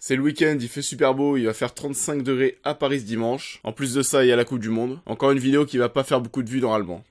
C'est le week-end, il fait super beau, il va faire 35 degrés à Paris ce dimanche. En plus de ça, il y a la Coupe du Monde. Encore une vidéo qui va pas faire beaucoup de vues normalement.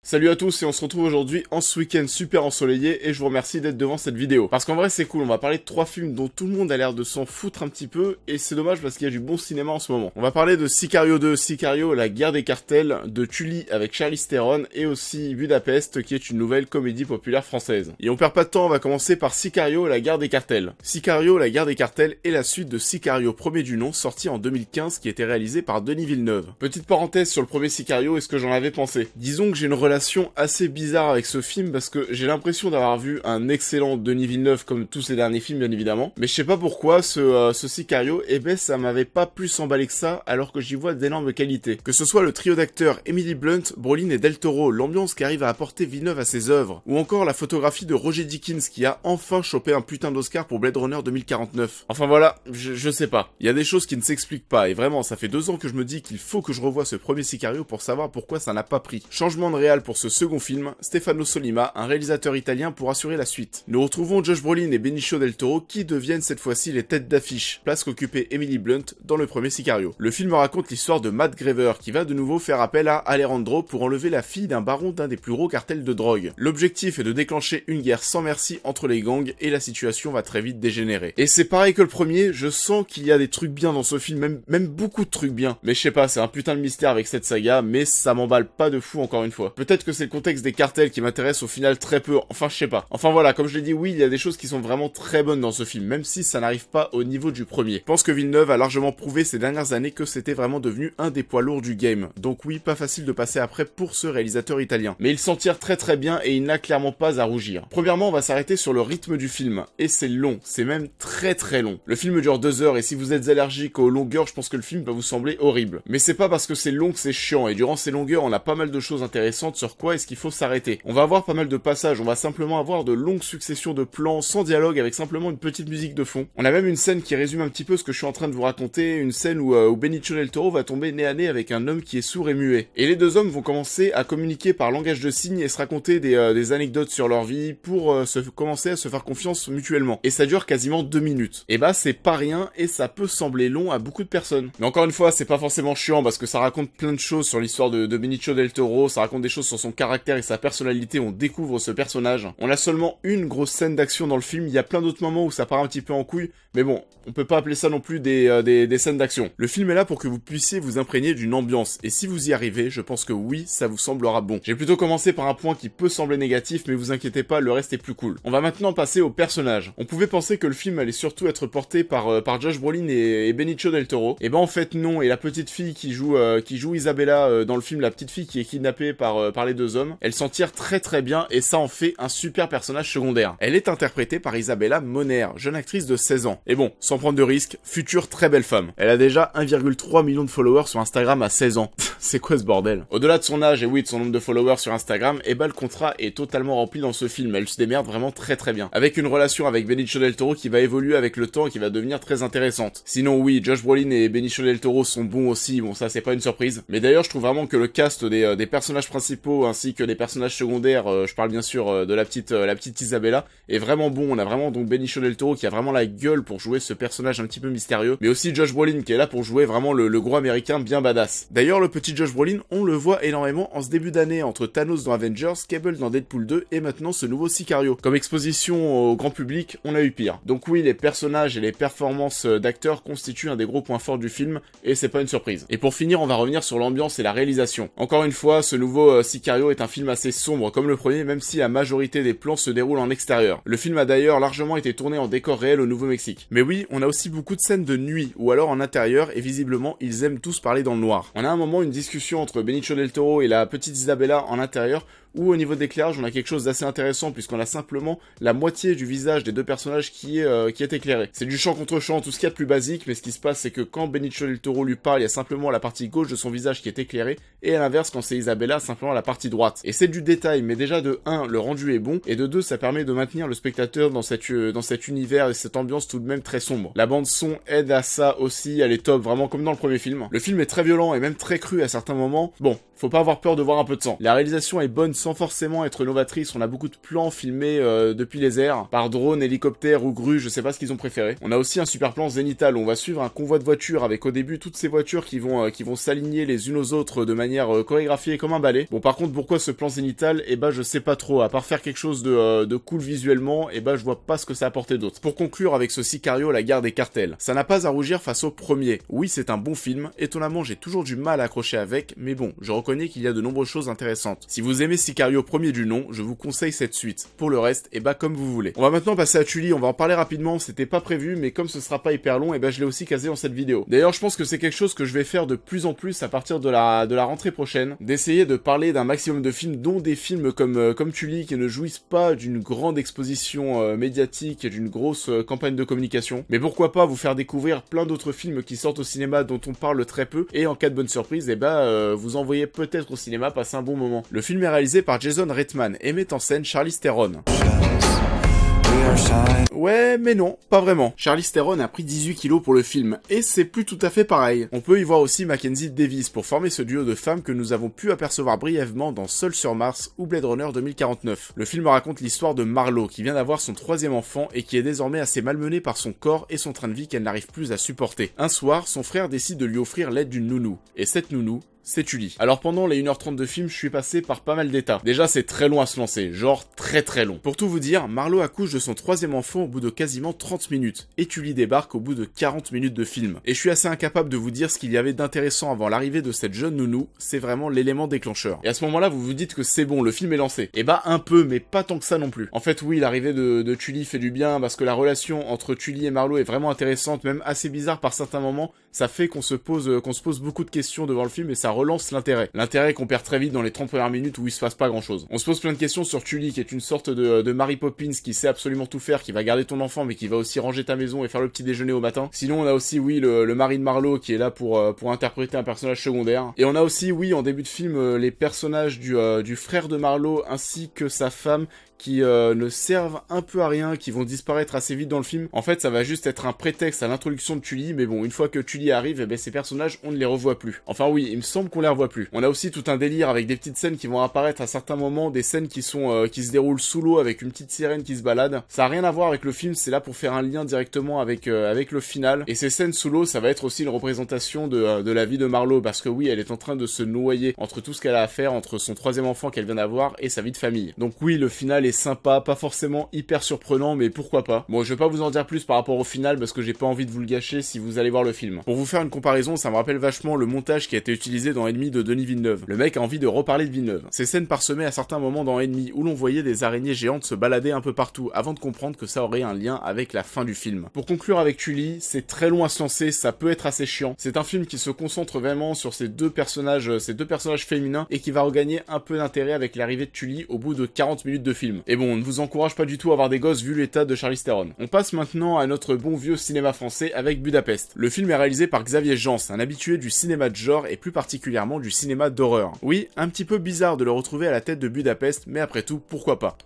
Salut à tous et on se retrouve aujourd'hui en ce week-end super ensoleillé et je vous remercie d'être devant cette vidéo. Parce qu'en vrai c'est cool, on va parler de 3 films dont tout le monde a l'air de s'en foutre un petit peu et c'est dommage parce qu'il y a du bon cinéma en ce moment. On va parler de Sicario 2, Sicario, la guerre des cartels, de Tully avec Charlize Theron et aussi Budapest qui est une nouvelle comédie populaire française. Et on perd pas de temps, on va commencer par Sicario, la guerre des cartels. Sicario, la guerre des cartels est la suite de Sicario premier du nom sorti en 2015 qui était réalisé par Denis Villeneuve. Petite parenthèse sur le premier Sicario et ce que j'en avais pensé. Disons que j'ai une relation assez bizarre avec ce film parce que j'ai l'impression d'avoir vu un excellent Denis Villeneuve comme tous ses derniers films bien évidemment, mais je sais pas pourquoi ce Sicario, eh ben ça m'avait pas plus emballé que ça alors que j'y vois d'énormes qualités. Que ce soit le trio d'acteurs Emily Blunt, Brolin et Del Toro, l'ambiance qu'arrive à apporter Villeneuve à ses œuvres, ou encore la photographie de Roger Deakins qui a enfin chopé un putain d'Oscar pour Blade Runner 2049. Enfin voilà, je sais pas. Il y a des choses qui ne s'expliquent pas et vraiment ça fait 2 ans que je me dis qu'il faut que je revoie ce premier Sicario pour savoir pourquoi ça n'a pas pris. Changement de réal pour ce second film, Stefano Sollima, un réalisateur italien pour assurer la suite. Nous retrouvons Josh Brolin et Benicio del Toro qui deviennent cette fois-ci les têtes d'affiche, place qu'occupait Emily Blunt dans le premier Sicario. Le film raconte l'histoire de Matt Graver qui va de nouveau faire appel à Alejandro pour enlever la fille d'un baron d'un des plus gros cartels de drogue. L'objectif est de déclencher une guerre sans merci entre les gangs et la situation va très vite dégénérer. Et c'est pareil que le premier, je sens qu'il y a des trucs bien dans ce film, même beaucoup de trucs bien. Mais je sais pas, c'est un putain de mystère avec cette saga, mais ça m'emballe pas de fou encore une fois. Peut-être que c'est le contexte des cartels qui m'intéresse au final très peu, enfin je sais pas. Enfin voilà, comme je l'ai dit, oui, il y a des choses qui sont vraiment très bonnes dans ce film, même si ça n'arrive pas au niveau du premier. Je pense que Villeneuve a largement prouvé ces dernières années que c'était vraiment devenu un des poids lourds du game. Donc oui, pas facile de passer après pour ce réalisateur italien. Mais il s'en tire très bien et il n'a clairement pas à rougir. Premièrement, on va s'arrêter sur le rythme du film. Et c'est long, c'est même très long. Le film dure 2 heures et si vous êtes allergique aux longueurs, je pense que le film va vous sembler horrible. Mais c'est pas parce que c'est long que c'est chiant et durant ces longueurs, on a pas mal de choses intéressantes sur quoi est-ce qu'il faut s'arrêter. On va avoir pas mal de passages, on va simplement avoir de longues successions de plans sans dialogue avec simplement une petite musique de fond. On a même une scène qui résume un petit peu ce que je suis en train de vous raconter, une scène où Benicio del Toro va tomber nez à nez avec un homme qui est sourd et muet. Et les deux hommes vont commencer à communiquer par langage de signes et se raconter des anecdotes sur leur vie pour commencer à se faire confiance mutuellement. Et ça dure quasiment 2 minutes. Et bah c'est pas rien et ça peut sembler long à beaucoup de personnes. Mais encore une fois, c'est pas forcément chiant parce que ça raconte plein de choses sur l'histoire de Benicio del Toro, ça raconte des choses sur son caractère et sa personnalité, on découvre ce personnage. On a seulement une grosse scène d'action dans le film, il y a plein d'autres moments où ça part un petit peu en couille, mais bon, on peut pas appeler ça non plus des scènes d'action. Le film est là pour que vous puissiez vous imprégner d'une ambiance, et si vous y arrivez, je pense que oui, ça vous semblera bon. J'ai plutôt commencé par un point qui peut sembler négatif, mais vous inquiétez pas, le reste est plus cool. On va maintenant passer aux personnages. On pouvait penser que le film allait surtout être porté par Josh Brolin et Benicio del Toro, et ben en fait non, et la petite fille qui joue Isabella dans le film, la petite fille qui est kidnappée par les deux hommes, elle s'en tire très bien et ça en fait un super personnage secondaire. Elle est interprétée par Isabella Moner, jeune actrice de 16 ans. Et bon, sans prendre de risques, future très belle femme. Elle a déjà 1,3 million de followers sur Instagram à 16 ans. C'est quoi ce bordel? Au-delà de son âge et oui de son nombre de followers sur Instagram, et bah le contrat est totalement rempli dans ce film. Elle se démerde vraiment très bien. Avec une relation avec Benicio del Toro qui va évoluer avec le temps et qui va devenir très intéressante. Sinon oui, Josh Brolin et Benicio del Toro sont bons aussi, bon ça c'est pas une surprise. Mais d'ailleurs je trouve vraiment que le cast des personnages principaux ainsi que des personnages secondaires, je parle bien sûr de la petite Isabella, est vraiment bon. On a vraiment donc Benicio del Toro qui a vraiment la gueule pour jouer ce personnage un petit peu mystérieux, mais aussi Josh Brolin qui est là pour jouer vraiment le gros américain bien badass. D'ailleurs le petit Josh Brolin, on le voit énormément en ce début d'année entre Thanos dans Avengers, Cable dans Deadpool 2 et maintenant ce nouveau Sicario. Comme exposition au grand public, on a eu pire. Donc oui, les personnages et les performances d'acteurs constituent un des gros points forts du film et c'est pas une surprise. Et pour finir, on va revenir sur l'ambiance et la réalisation. Encore une fois, ce nouveau Sicario est un film assez sombre comme le premier, même si la majorité des plans se déroulent en extérieur. Le film a d'ailleurs largement été tourné en décor réel au Nouveau-Mexique. Mais oui, on a aussi beaucoup de scènes de nuit, ou alors en intérieur, et visiblement, ils aiment tous parler dans le noir. On a un moment une discussion entre Benicio del Toro et la petite Isabella en intérieur, où au niveau de l'éclairage, on a quelque chose d'assez intéressant, puisqu'on a simplement la moitié du visage des deux personnages qui est éclairé. C'est du champ contre champ, tout ce qu'il y a de plus basique, mais ce qui se passe, c'est que quand Benicio del Toro lui parle, il y a simplement la partie gauche de son visage qui est éclairée, et à l'inverse, quand c'est Isabella, simplement la partie partie droite. Et c'est du détail, mais déjà de 1, le rendu est bon, et de 2, ça permet de maintenir le spectateur dans cet univers et cette ambiance tout de même très sombre. La bande son aide à ça aussi, elle est top, vraiment comme dans le premier film. Le film est très violent et même très cru à certains moments. Bon, faut pas avoir peur de voir un peu de sang. La réalisation est bonne sans forcément être novatrice, on a beaucoup de plans filmés depuis les airs, par drone, hélicoptère ou grue, je sais pas ce qu'ils ont préféré. On a aussi un super plan zénithal où on va suivre un convoi de voitures avec au début toutes ces voitures qui vont s'aligner les unes aux autres de manière chorégraphiée comme un ballet. Bon, par contre, pourquoi ce plan zénithal? Eh ben, je sais pas trop, à part faire quelque chose de cool visuellement, eh ben, je vois pas ce que ça a apporté d'autre. Pour conclure avec ce Sicario, la guerre des cartels, ça n'a pas à rougir face au premier. Oui, c'est un bon film, étonnamment j'ai toujours du mal à accrocher avec, mais bon, je reconnais qu'il y a de nombreuses choses intéressantes. Si vous aimez Sicario premier du nom, je vous conseille cette suite. Pour le reste, eh ben, comme vous voulez. On va maintenant passer à Tully, on va en parler rapidement, c'était pas prévu, mais comme ce sera pas hyper long, eh ben, je l'ai aussi casé dans cette vidéo. D'ailleurs, je pense que c'est quelque chose que je vais faire de plus en plus à partir de la rentrée prochaine, d'essayer de parler d'un maximum de films, dont des films comme Tully, qui ne jouissent pas d'une grande exposition médiatique et d'une grosse campagne de communication. Mais pourquoi pas vous faire découvrir plein d'autres films qui sortent au cinéma dont on parle très peu, et en cas de bonne surprise, eh ben, vous envoyez peut-être au cinéma passer un bon moment. Le film est réalisé par Jason Reitman et met en scène Charlize Theron. Ouais, mais non, pas vraiment. Charlize Theron a pris 18 kilos pour le film, et c'est plus tout à fait pareil. On peut y voir aussi Mackenzie Davis pour former ce duo de femmes que nous avons pu apercevoir brièvement dans Seul sur Mars ou Blade Runner 2049. Le film raconte l'histoire de Marlo, qui vient d'avoir son 3e enfant et qui est désormais assez malmenée par son corps et son train de vie qu'elle n'arrive plus à supporter. Un soir, son frère décide de lui offrir l'aide d'une nounou, et cette nounou, c'est Tully. Alors pendant les 1h30 de film, je suis passé par pas mal d'états. Déjà, c'est très long à se lancer, genre très très long. Pour tout vous dire, Marlo accouche de son 3e enfant au bout de quasiment 30 minutes, et Tully débarque au bout de 40 minutes de film. Et je suis assez incapable de vous dire ce qu'il y avait d'intéressant avant l'arrivée de cette jeune nounou, c'est vraiment l'élément déclencheur. Et à ce moment-là, vous vous dites que c'est bon, le film est lancé. Et bah un peu, mais pas tant que ça non plus. En fait, oui, l'arrivée de Tully fait du bien, parce que la relation entre Tully et Marlo est vraiment intéressante, même assez bizarre par certains moments. Ça fait qu'on se pose beaucoup de questions devant le film, et ça relance l'intérêt. L'intérêt qu'on perd très vite dans les 30 premières minutes où il se passe pas grand chose. On se pose plein de questions sur Tully, qui est une sorte de Mary Poppins qui sait absolument tout faire, qui va garder ton enfant mais qui va aussi ranger ta maison et faire le petit déjeuner au matin. Sinon on a aussi oui le mari de Marlo qui est là pour interpréter un personnage secondaire. Et on a aussi oui en début de film les personnages du frère de Marlo ainsi que sa femme qui ne servent un peu à rien, qui vont disparaître assez vite dans le film. En fait, ça va juste être un prétexte à l'introduction de Tully, mais bon, une fois que Tully arrive, eh ben, ces personnages, on ne les revoit plus. Enfin oui, il me semble qu'on les revoit plus. On a aussi tout un délire avec des petites scènes qui vont apparaître à certains moments, des scènes qui se déroulent sous l'eau avec une petite sirène qui se balade. Ça a rien à voir avec le film, c'est là pour faire un lien directement avec le final. Et ces scènes sous l'eau, ça va être aussi une représentation de la vie de Marlo, parce que oui, elle est en train de se noyer entre tout ce qu'elle a à faire, entre son 3e enfant qu'elle vient d'avoir et sa vie de famille. Donc oui, le final est sympa, pas forcément hyper surprenant, mais pourquoi pas. Bon, je vais pas vous en dire plus par rapport au final, parce que j'ai pas envie de vous le gâcher si vous allez voir le film. Pour vous faire une comparaison, ça me rappelle vachement le montage qui a été utilisé dans Ennemi de Denis Villeneuve. Le mec a envie de reparler de Villeneuve. Ces scènes parsemées à certains moments dans Ennemi, où l'on voyait des araignées géantes se balader un peu partout, avant de comprendre que ça aurait un lien avec la fin du film. Pour conclure avec Tully, c'est très long à se lancer, ça peut être assez chiant. C'est un film qui se concentre vraiment sur ces deux personnages féminins, et qui va regagner un peu d'intérêt avec l'arrivée de Tully au bout de 40 minutes de film. Et bon, on ne vous encourage pas du tout à avoir des gosses vu l'état de Charlize Theron. On passe maintenant à notre bon vieux cinéma français avec Budapest. Le film est réalisé par Xavier Jans, un habitué du cinéma de genre et plus particulièrement du cinéma d'horreur. Oui, un petit peu bizarre de le retrouver à la tête de Budapest, mais après tout, pourquoi pas.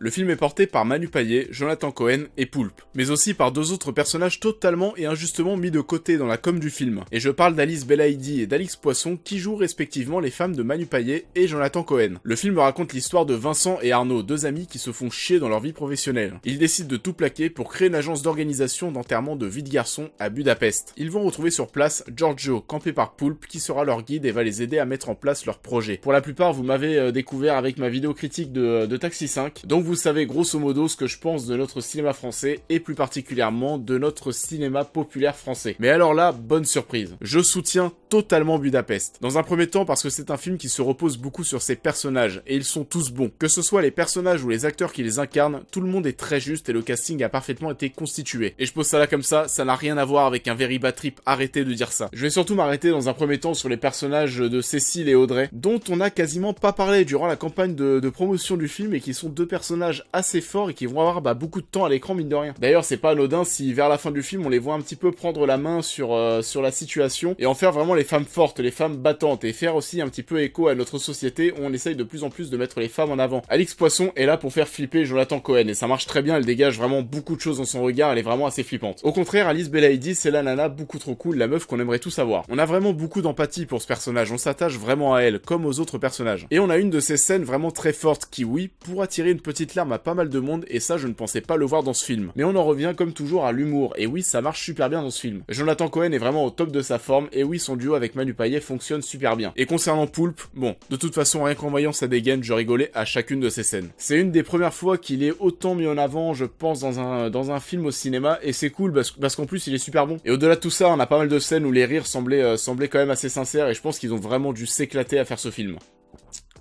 Le film est porté par Manu Payet, Jonathan Cohen et Poulpe, mais aussi par deux autres personnages totalement et injustement mis de côté dans la com du film. Et je parle d'Alice Belaïdi et d'Alix Poisson qui jouent respectivement les femmes de Manu Payet et Jonathan Cohen. Le film raconte l'histoire de Vincent et Arnaud, deux amis qui se font chier dans leur vie professionnelle. Ils décident de tout plaquer pour créer une agence d'organisation d'enterrement de vie de garçons à Budapest. Ils vont retrouver sur place Giorgio, campé par Poulpe, qui sera leur guide et va les aider à mettre en place leur projet. Pour la plupart, vous m'avez découvert avec ma vidéo critique de Taxi 5, donc vous savez grosso modo ce que je pense de notre cinéma français et plus particulièrement de notre cinéma populaire français. Mais alors là, bonne surprise. Je soutiens totalement Budapest. Dans un premier temps parce que c'est un film qui se repose beaucoup sur ses personnages et ils sont tous bons. Que ce soit les personnages ou les acteurs qui les incarnent, tout le monde est très juste et le casting a parfaitement été constitué. Et je pose ça là comme ça n'a rien à voir avec un very bad trip, arrêtez de dire ça. Je vais surtout m'arrêter dans un premier temps sur les personnages de Cécile et Audrey, dont on a quasiment pas parlé durant la campagne de promotion du film et qui sont deux personnages personnages assez forts et qui vont avoir beaucoup de temps à l'écran mine de rien. D'ailleurs c'est pas anodin si vers la fin du film on les voit un petit peu prendre la main sur la situation et en faire vraiment les femmes fortes, les femmes battantes et faire aussi un petit peu écho à notre société où on essaye de plus en plus de mettre les femmes en avant. Alix Poisson est là pour faire flipper Jonathan Cohen et ça marche très bien, elle dégage vraiment beaucoup de choses dans son regard, elle est vraiment assez flippante. Au contraire, Alice Belaïdi, c'est la nana beaucoup trop cool, la meuf qu'on aimerait tous avoir. On a vraiment beaucoup d'empathie pour ce personnage, on s'attache vraiment à elle, comme aux autres personnages. Et on a une de ces scènes vraiment très fortes qui, oui, pourra tirer une petite larme à pas mal de monde et ça je ne pensais pas le voir dans ce film. Mais on en revient comme toujours à l'humour et oui, ça marche super bien dans ce film. Jonathan Cohen est vraiment au top de sa forme et oui, son duo avec Manu Payet fonctionne super bien. Et concernant Poulpe, bon, de toute façon, rien qu'en voyant sa dégaine, je rigolais à chacune de ces scènes. C'est une des premières fois qu'il est autant mis en avant, je pense, dans un film au cinéma, et c'est cool parce qu'en plus il est super bon. Et au-delà de tout ça, on a pas mal de scènes où les rires semblaient quand même assez sincères, et je pense qu'ils ont vraiment dû s'éclater à faire ce film.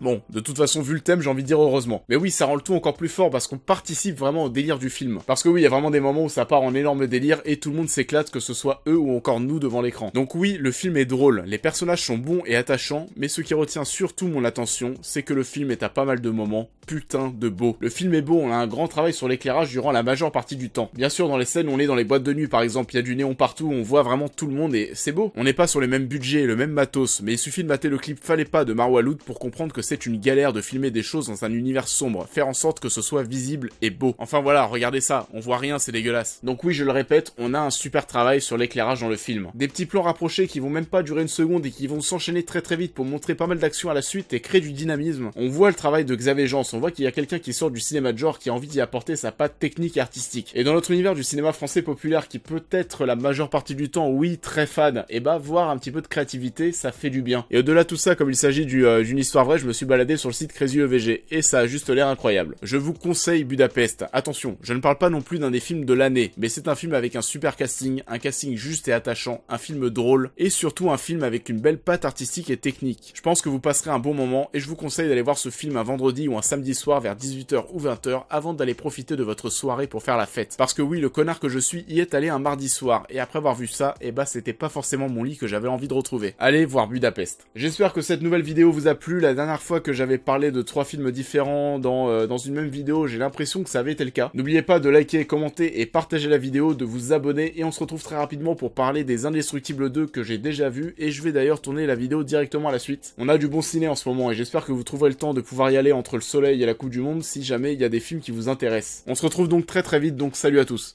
Bon, de toute façon, vu le thème, j'ai envie de dire heureusement. Mais oui, ça rend le tout encore plus fort parce qu'on participe vraiment au délire du film. Parce que oui, il y a vraiment des moments où ça part en énorme délire et tout le monde s'éclate, que ce soit eux ou encore nous devant l'écran. Donc oui, le film est drôle, les personnages sont bons et attachants, mais ce qui retient surtout mon attention, c'est que le film est à pas mal de moments putain de beau. Le film est beau, on a un grand travail sur l'éclairage durant la majeure partie du temps. Bien sûr, dans les scènes où on est dans les boîtes de nuit par exemple, il y a du néon partout, on voit vraiment tout le monde et c'est beau. On n'est pas sur les mêmes budgets, le même matos, mais il suffit de mater le clip Fallait pas de Marwa Loud pour comprendre que c'est une galère de filmer des choses dans un univers sombre, faire en sorte que ce soit visible et beau. Enfin voilà, regardez ça, on voit rien, c'est dégueulasse. Donc oui, je le répète, on a un super travail sur l'éclairage dans le film. Des petits plans rapprochés qui vont même pas durer une seconde et qui vont s'enchaîner très très vite pour montrer pas mal d'action à la suite et créer du dynamisme. On voit le travail de Xavier Jeans, on voit qu'il y a quelqu'un qui sort du cinéma de genre qui a envie d'y apporter sa patte technique et artistique. Et dans notre univers du cinéma français populaire qui peut être la majeure partie du temps, oui, très fade, et voir un petit peu de créativité, ça fait du bien. Et au-delà de tout ça, comme il s'agit d'une histoire vraie, je me suis baladé sur le site Crazy EVG et ça a juste l'air incroyable. Je vous conseille Budapest. Attention, je ne parle pas non plus d'un des films de l'année, mais c'est un film avec un super casting, un casting juste et attachant, un film drôle et surtout un film avec une belle patte artistique et technique. Je pense que vous passerez un bon moment et je vous conseille d'aller voir ce film un vendredi ou un samedi soir vers 18h ou 20h avant d'aller profiter de votre soirée pour faire la fête. Parce que oui, le connard que je suis y est allé un mardi soir et après avoir vu ça, c'était pas forcément mon lit que j'avais envie de retrouver. Allez voir Budapest. J'espère que cette nouvelle vidéo vous a plu. La dernière fois que j'avais parlé de 3 films différents dans une même vidéo, j'ai l'impression que ça avait été le cas. N'oubliez pas de liker, commenter et partager la vidéo, de vous abonner et on se retrouve très rapidement pour parler des Indestructibles 2 que j'ai déjà vu et je vais d'ailleurs tourner la vidéo directement à la suite. On a du bon ciné en ce moment et j'espère que vous trouverez le temps de pouvoir y aller entre le soleil et la Coupe du Monde si jamais il y a des films qui vous intéressent. On se retrouve donc très très vite, donc salut à tous.